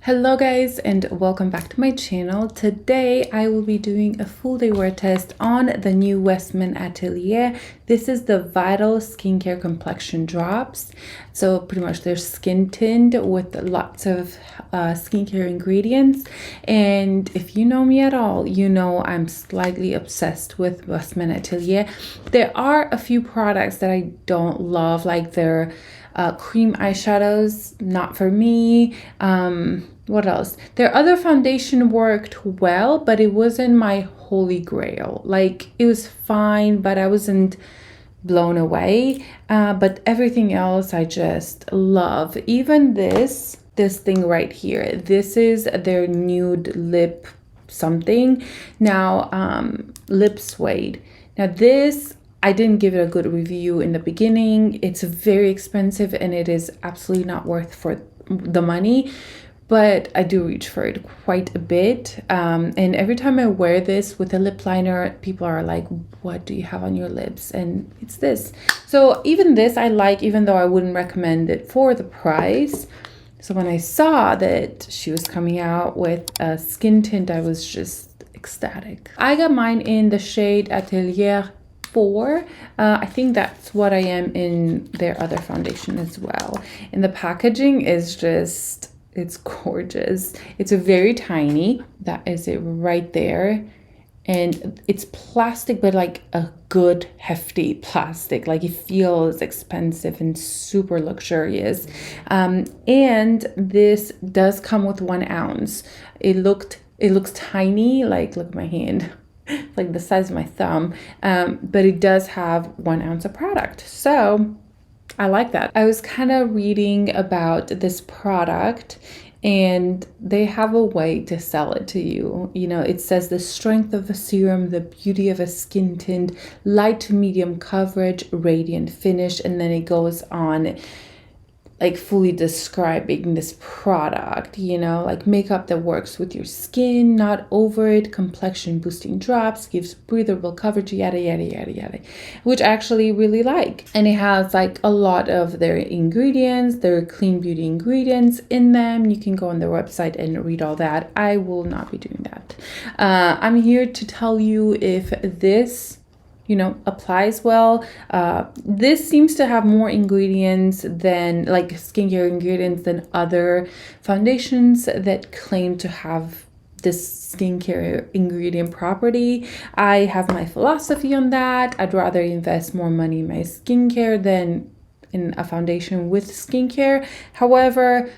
Hello guys and welcome back to my channel. Today I will be doing a full day wear test on the new Westman Atelier. This is the Vital Skincare Complexion Drops. So pretty much they're skin tint with lots of skincare ingredients. And if you know me at all, you know I'm slightly obsessed with Westman Atelier. There are a few products that I don't love, like their cream eyeshadows, not for me. What else? Their other foundation worked well, but it wasn't my holy grail. Like, it was fine, but I wasn't blown away. But everything else I just love. Even this thing right here. This is their nude lip something. Now, lip suede. Now this, I didn't give it a good review in the beginning. It's very expensive and it is absolutely not worth for the money. But I do reach for it quite a bit. And every time I wear this with a lip liner, people are like, what do you have on your lips? And it's this. So even this I like, even though I wouldn't recommend it for the price. So when I saw that she was coming out with a skin tint, I was just ecstatic. I got mine in the shade Atelier 4. I think that's what I am in their other foundation as well. And the packaging is just... it's gorgeous. It's a very tiny. That is it right there. And it's plastic, but like a good hefty plastic. Like, it feels expensive and super luxurious. And this does come with 1 ounce. It looks tiny. Like, look at my hand. Like the size of my thumb. But it does have 1 ounce of product. So I like that. I was kind of reading about this product and they have a way to sell it to you. You know, it says the strength of a serum, the beauty of a skin tint, light to medium coverage, radiant finish. And then it goes on like fully describing this product, you know, like makeup that works with your skin, not over it, complexion boosting drops, gives breathable coverage, yada, yada, yada, yada, which I actually really like. And it has like a lot of their ingredients, their clean beauty ingredients in them. You can go on their website and read all that. I will not be doing that. I'm here to tell you if this, you know, applies well. This seems to have more ingredients than, like, skincare ingredients than other foundations that claim to have this skincare ingredient property. I have my philosophy on that. I'd rather invest more money in my skincare than in a foundation with skincare. However,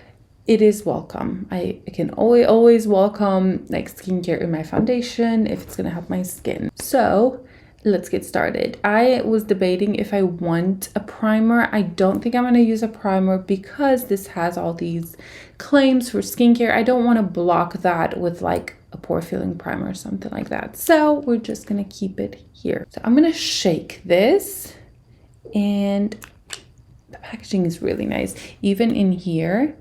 it is welcome. I can always welcome like skincare in my foundation if it's gonna help my skin. So let's get started. I was debating if I want a primer. I don't think I'm going to use a primer because this has all these claims for skincare. I don't want to block that with like a pore filling primer or something like that. So we're just going to keep it here. So I'm going to shake this, and the packaging is really nice. Even in here,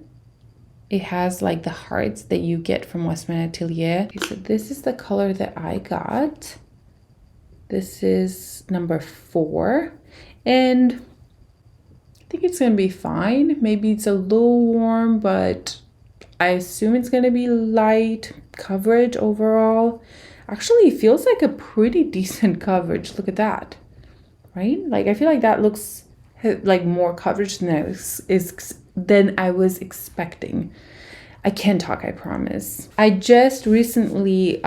it has like the hearts that you get from Westman Atelier. Okay, so this is the color that I got. This is number 4, and I think it's gonna be fine. Maybe it's a little warm, but I assume it's gonna be light coverage overall. Actually, it feels like a pretty decent coverage. Look at that, right? Like, I feel like that looks like more coverage than I was expecting. I can talk, I promise. I just recently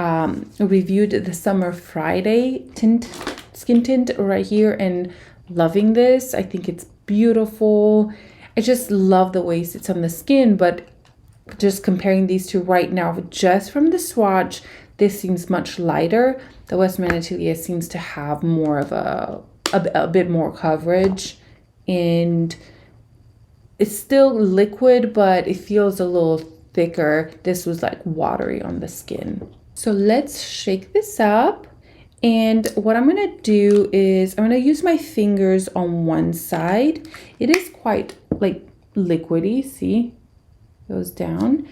reviewed the Summer Friday skin tint right here and loving this. I think it's beautiful. I just love the way it sits on the skin, but just comparing these two right now, just from the swatch, this seems much lighter. The Westman Atelier seems to have more of a bit more coverage, and it's still liquid, but it feels a little thicker. This was like watery on the skin. So let's shake this up. And what I'm going to do is I'm going to use my fingers on one side. It is quite like liquidy, see? Goes down.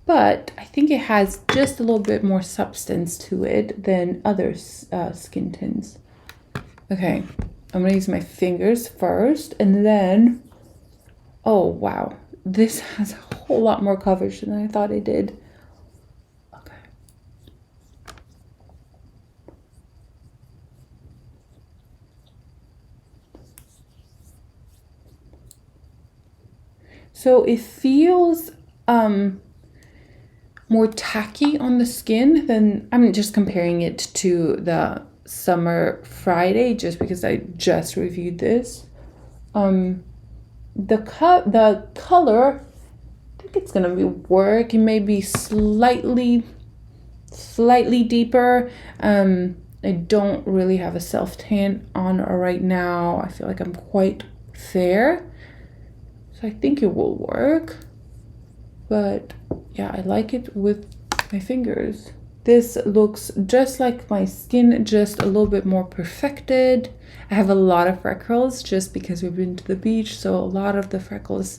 But I think it has just a little bit more substance to it than other skin tints. Okay, I'm going to use my fingers first, and then, oh wow, this has a whole lot more coverage than I thought it did. Okay. So it feels more tacky on the skin than, I'm just comparing it to the Summer Friday just because I just reviewed this. The color, I think it's gonna work. It may be slightly deeper. I don't really have a self-tan on right now. I feel like I'm quite fair, so I think it will work. But yeah, I like it with my fingers. This looks just like my skin, just a little bit more perfected. I have a lot of freckles just because we've been to the beach, so a lot of the freckles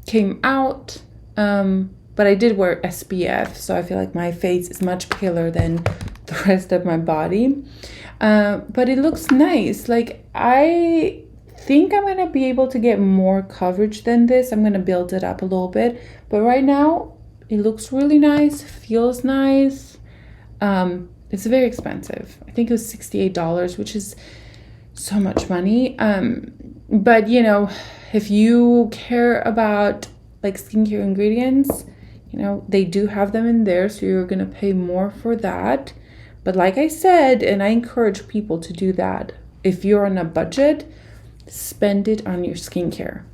came out. But I did wear SPF, so I feel like my face is much paler than the rest of my body. But it looks nice. Like, I think I'm gonna be able to get more coverage than this. I'm gonna build it up a little bit, but right now it looks really nice, feels nice. It's very expensive. I think it was $68, which is so much money. But you know, if you care about like skincare ingredients, you know, they do have them in there, so you're gonna pay more for that. But like I said, and I encourage people to do that, if you're on a budget, spend it on your skincare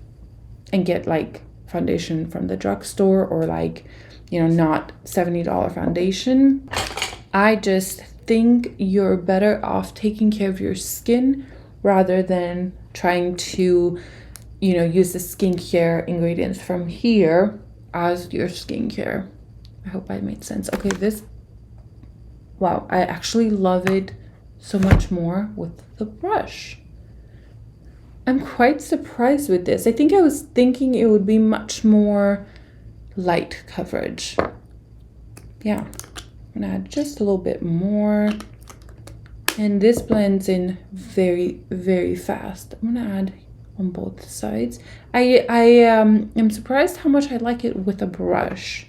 and get like foundation from the drugstore, or like, you know, not $70 foundation. I just think you're better off taking care of your skin rather than trying to, you know, use the skincare ingredients from here as your skincare. I hope I made sense. Okay, this, wow, I actually love it so much more with the brush. I'm quite surprised with this. I think I was thinking it would be much more light coverage. Yeah, I'm gonna add just a little bit more. And this blends in very, very fast. I'm gonna add on both sides. I am surprised how much I like it with a brush,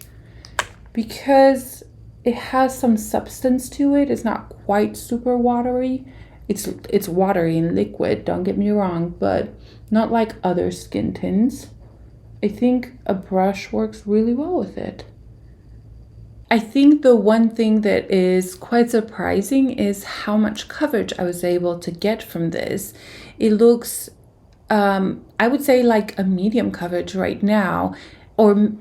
because it has some substance to it. It's not quite super watery. It's watery and liquid, don't get me wrong, but not like other skin tints. I think a brush works really well with it. I think the one thing that is quite surprising is how much coverage I was able to get from this. It looks, I would say like a medium coverage right now, or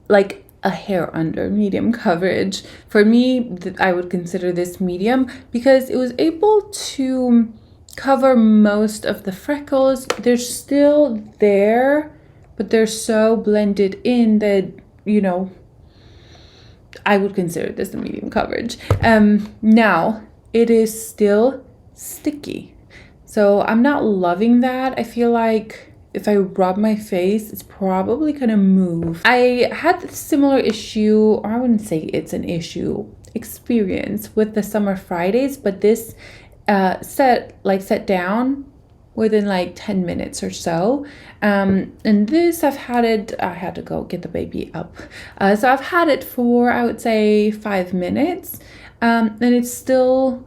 like a hair under medium coverage. For me, I would consider this medium because it was able to cover most of the freckles. They're still there, but they're so blended in that, you know, I would consider this a medium coverage. Now, it is still sticky, so I'm not loving that. I feel like if I rub my face, it's probably gonna move. I had a similar issue, or I wouldn't say it's an issue, experience with the Summer Fridays, but this set down within like 10 minutes or so. And this, I had to go get the baby up. So I've had it for, I would say, 5 minutes, and it's still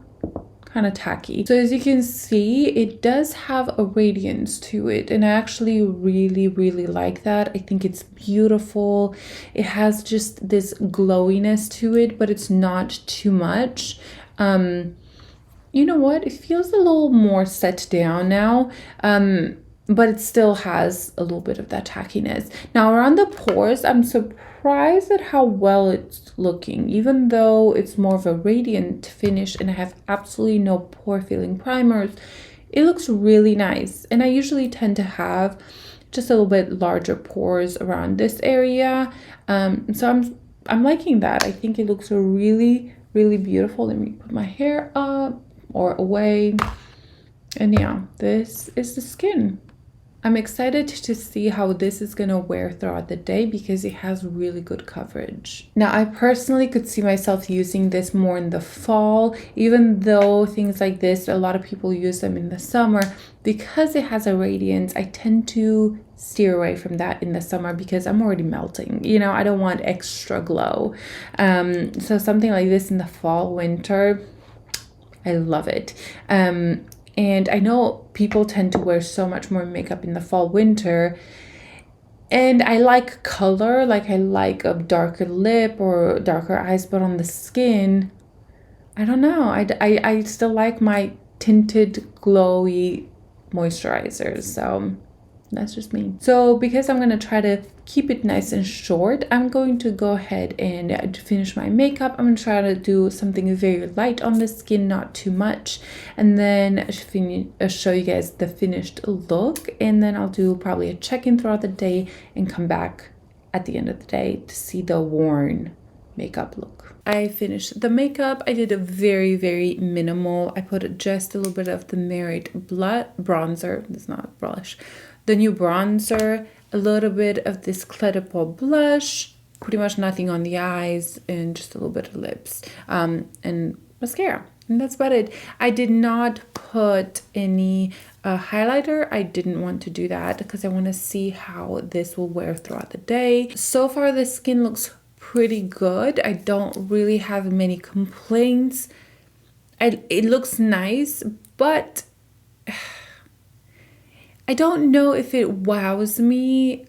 kind of tacky. So as you can see, it does have a radiance to it, and I actually really, really like that. I think it's beautiful. It has just this glowiness to it, but it's not too much. You know what? It feels a little more set down now, but it still has a little bit of that tackiness. Now around the pores, I'm surprised at how well it's looking, even though it's more of a radiant finish and I have absolutely no pore filling primers. It looks really nice, and I usually tend to have just a little bit larger pores around this area, so I'm liking that. I think it looks really, really beautiful. Let me put my hair up or away, and yeah, this is the skin. I'm excited to see how this is going to wear throughout the day because it has really good coverage. Now, I personally could see myself using this more in the fall, even though things like this, a lot of people use them in the summer. Because it has a radiance, I tend to steer away from that in the summer because I'm already melting. You know, I don't want extra glow. So something like this in the fall, winter, I love it. And I know people tend to wear so much more makeup in the fall, winter. And I like color, like I like a darker lip or darker eyes, but on the skin, I don't know. I still like my tinted, glowy moisturizers. So that's just me. So because I'm going to try to keep it nice and short, I'm going to go ahead and finish my makeup. I'm going to try to do something very light on the skin, not too much, and then show you guys the finished look. And then I'll do probably a check-in throughout the day and come back at the end of the day to see the worn makeup look. I finished the makeup. I did a very, very minimal. I put just a little bit of the Merit bronzer. It's not blush. The new bronzer, a little bit of this Clé de Peau blush, pretty much nothing on the eyes, and just a little bit of lips, and mascara. And that's about it. I did not put any highlighter. I didn't want to do that because I want to see how this will wear throughout the day. So far, the skin looks pretty good. I don't really have many complaints. It looks nice, but I don't know if it wows me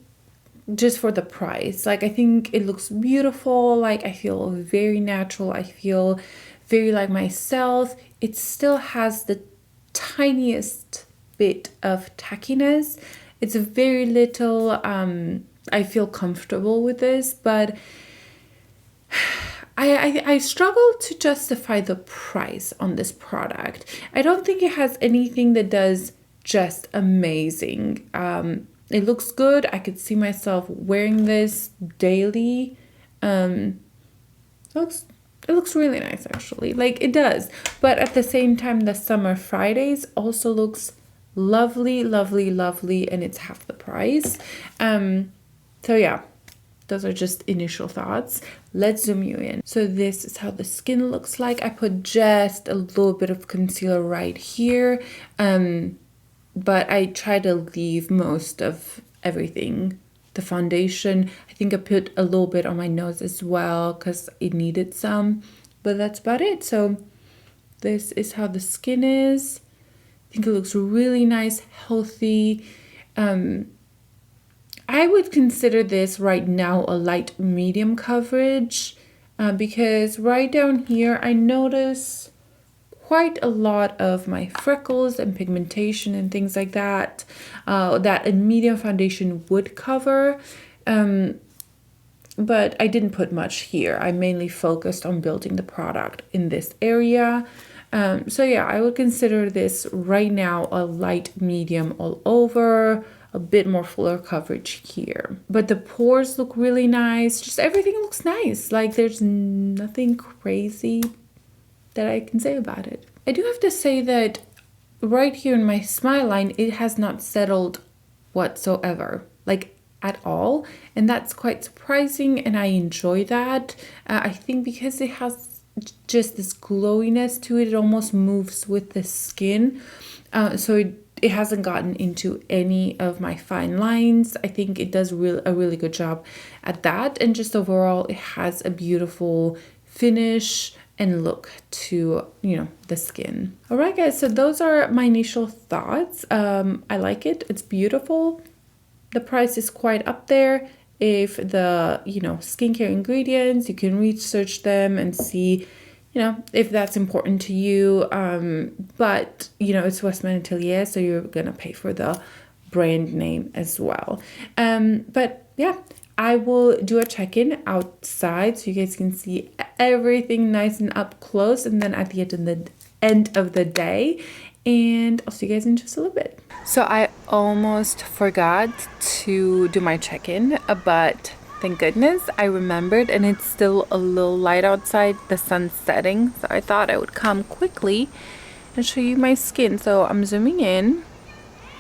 just for the price. Like, I think it looks beautiful. Like, I feel very natural. I feel very like myself. It still has the tiniest bit of tackiness. It's a very little. I feel comfortable with this, but I struggle to justify the price on this product. I don't think it has anything that does just amazing. It looks good. I could see myself wearing this daily. It looks really nice, actually. Like, it does. But at the same time, the Summer Fridays also looks lovely, lovely, lovely, and it's half the price. So yeah, those are just initial thoughts. Let's zoom you in. So this is how the skin looks like. I put just a little bit of concealer right here. But I try to leave most of everything. The foundation, I think I put a little bit on my nose as well because it needed some, but that's about it. So this is how the skin is. I think it looks really nice, healthy. I would consider this right now a light medium coverage because right down here I notice quite a lot of my freckles and pigmentation and things like that, that a medium foundation would cover. But I didn't put much here. I mainly focused on building the product in this area. So yeah, I would consider this right now a light medium all over, a bit more fuller coverage here. But the pores look really nice. Just everything looks nice. Like, there's nothing crazy that I can say about it. I do have to say that right here in my smile line, it has not settled whatsoever, like at all. And that's quite surprising, and I enjoy that. I think because it has just this glowiness to it, it almost moves with the skin. So it hasn't gotten into any of my fine lines. I think it does a really good job at that. And just overall, it has a beautiful finish and look to, you know, the skin. All right, guys, so those are my initial thoughts. I like it. It's beautiful. The price is quite up there. If the, you know, skincare ingredients, you can research them and see, you know, if that's important to you. But, you know, it's Westman Atelier, so you're going to pay for the brand name as well. But yeah, I will do a check-in outside so you guys can see everything nice and up close, and then at the end of the day, and I'll see you guys in just a little bit. So I almost forgot to do my check-in, but thank goodness I remembered, and it's still a little light outside, the sun's setting, so I thought I would come quickly and show you my skin. So I'm zooming in.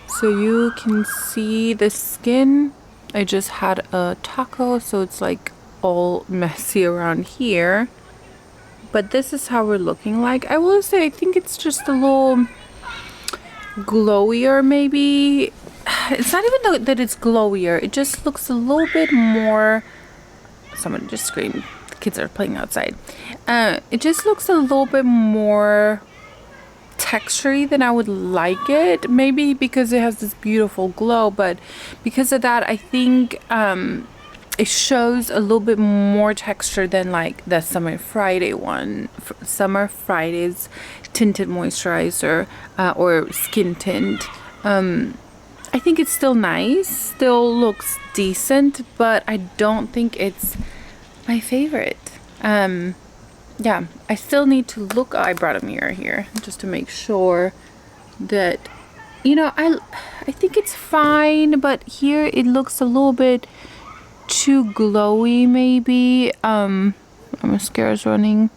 So you can see the skin. I just had a taco, so it's like all messy around here. But this is how we're looking like. I will say I think it's just a little glowier maybe. It's not even that it's glowier. It just looks a little bit more... Someone just screamed. The kids are playing outside. It just looks a little bit more textury than I would like it. Maybe because it has this beautiful glow, but because of that, I think it shows a little bit more texture than like the Summer Friday one. Summer Friday's tinted moisturizer or skin tint. I think it's still nice, still looks decent, but I don't think it's my favorite. Yeah, I still need to look. I brought a mirror here just to make sure that, you know, I think it's fine, but here it looks a little bit too glowy maybe. My mascara's running.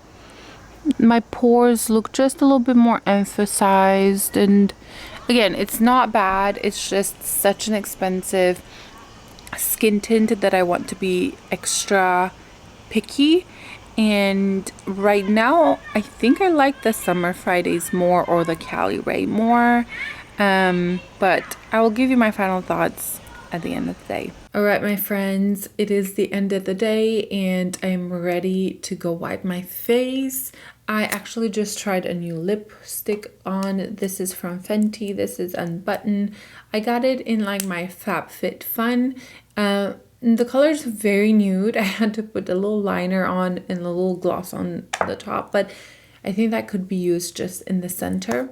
My pores look just a little bit more emphasized, and again, it's not bad. It's just such an expensive skin tint that I want to be extra picky. And right now, I think I like the Summer Fridays more or the Cali Ray more. But I will give you my final thoughts at the end of the day. All right, my friends, it is the end of the day and I'm ready to go wipe my face. I actually just tried a new lipstick on. This is from Fenty. This is Unbutton. I got it in like my FabFitFun. The color is very nude. I had to put a little liner on and a little gloss on the top, but I think that could be used just in the center.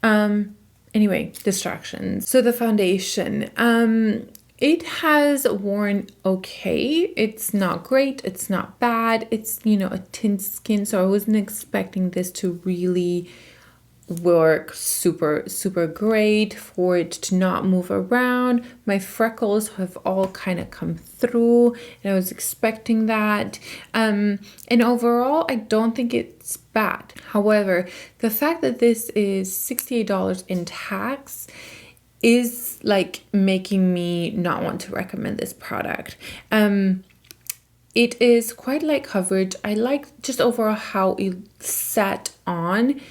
Anyway, distractions. So the foundation, it has worn okay. It's not great. It's not bad. It's, you know, a tint skin. So I wasn't expecting this to really work super great, for it to not move around. My freckles have all kind of come through and I was expecting that. And overall, I don't think it's bad. However, the fact that this is $68 in tax is like making me not want to recommend this product. It is quite light coverage. I like just overall how it sat on,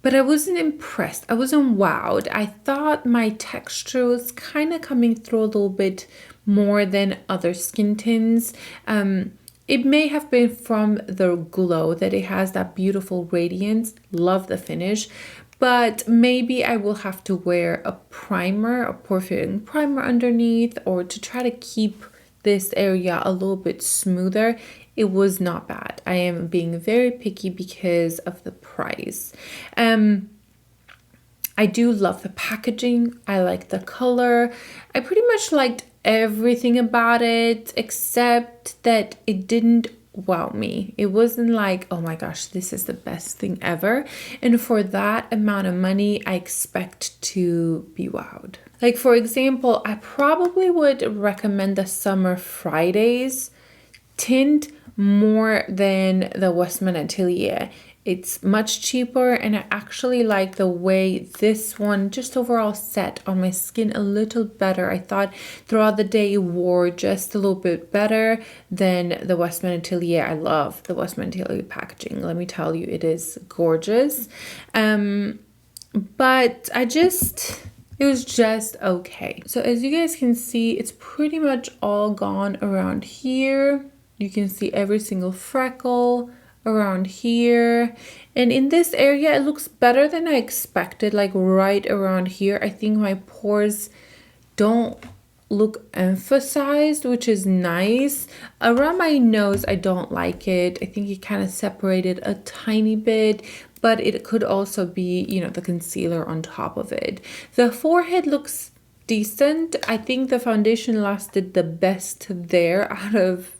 but I wasn't impressed. I wasn't wowed. I thought my texture was kind of coming through a little bit more than other skin tints. It may have been from the glow that it has, that beautiful radiance. Love the finish. But maybe I will have to wear a primer, a pore-filling primer underneath, or to try to keep this area a little bit smoother. It was not bad. I am being very picky because of the price. I do love the packaging. I like the color. I pretty much liked everything about it, except that it didn't wow me. It wasn't like, oh my gosh, this is the best thing ever. And for that amount of money, I expect to be wowed. Like, for example, I probably would recommend the Summer Fridays tint more than the Westman Atelier. It's much cheaper, and I actually like the way this one just overall set on my skin a little better. I thought throughout the day it wore just a little bit better than the Westman Atelier. I love the Westman Atelier packaging. Let me tell you, it is gorgeous. But it was just okay. So as you guys can see, it's pretty much all gone around here. You can see every single freckle around here, and in this area it looks better than I expected. Like right around here, I think my pores don't look emphasized, which is nice. Around my nose, I don't like it. I think it kind of separated a tiny bit, but it could also be, you know, the concealer on top of it. The forehead looks decent. I think the foundation lasted the best there out of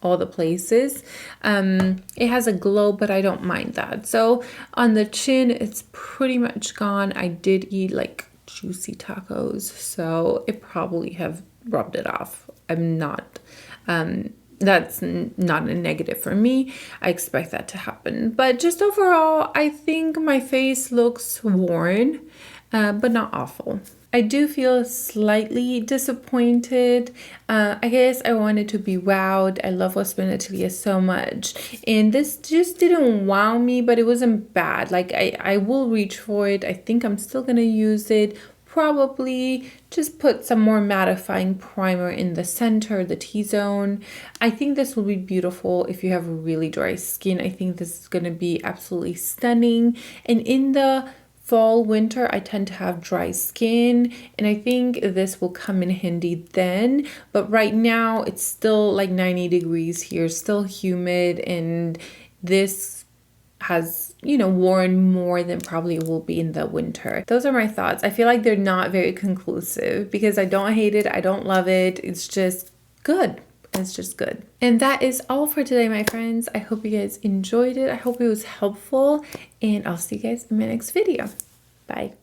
all the places. It has a glow, but I don't mind that. So on the chin, it's pretty much gone. I did eat like juicy tacos, so it probably have rubbed it off. I'm not, that's not a negative for me. I expect that to happen. But just overall, I think my face looks worn, but not awful. I do feel slightly disappointed. I guess I wanted to be wowed. I love Westman Atelier so much. And this just didn't wow me, but it wasn't bad. Like I will reach for it. I think I'm still gonna use it. Probably just put some more mattifying primer in the center, the T-zone. I think this will be beautiful if you have really dry skin. I think this is gonna be absolutely stunning. And in the fall, winter, I tend to have dry skin, and I think this will come in handy then. But right now, it's still like 90 degrees here, still humid, and this has, you know, worn more than probably it will be in the winter. Those are my thoughts. I feel like they're not very conclusive because I don't hate it, I don't love it. It's just good. It's just good. And that is all for today, my friends. I hope you guys enjoyed it. I hope it was helpful, and I'll see you guys in my next video. Bye.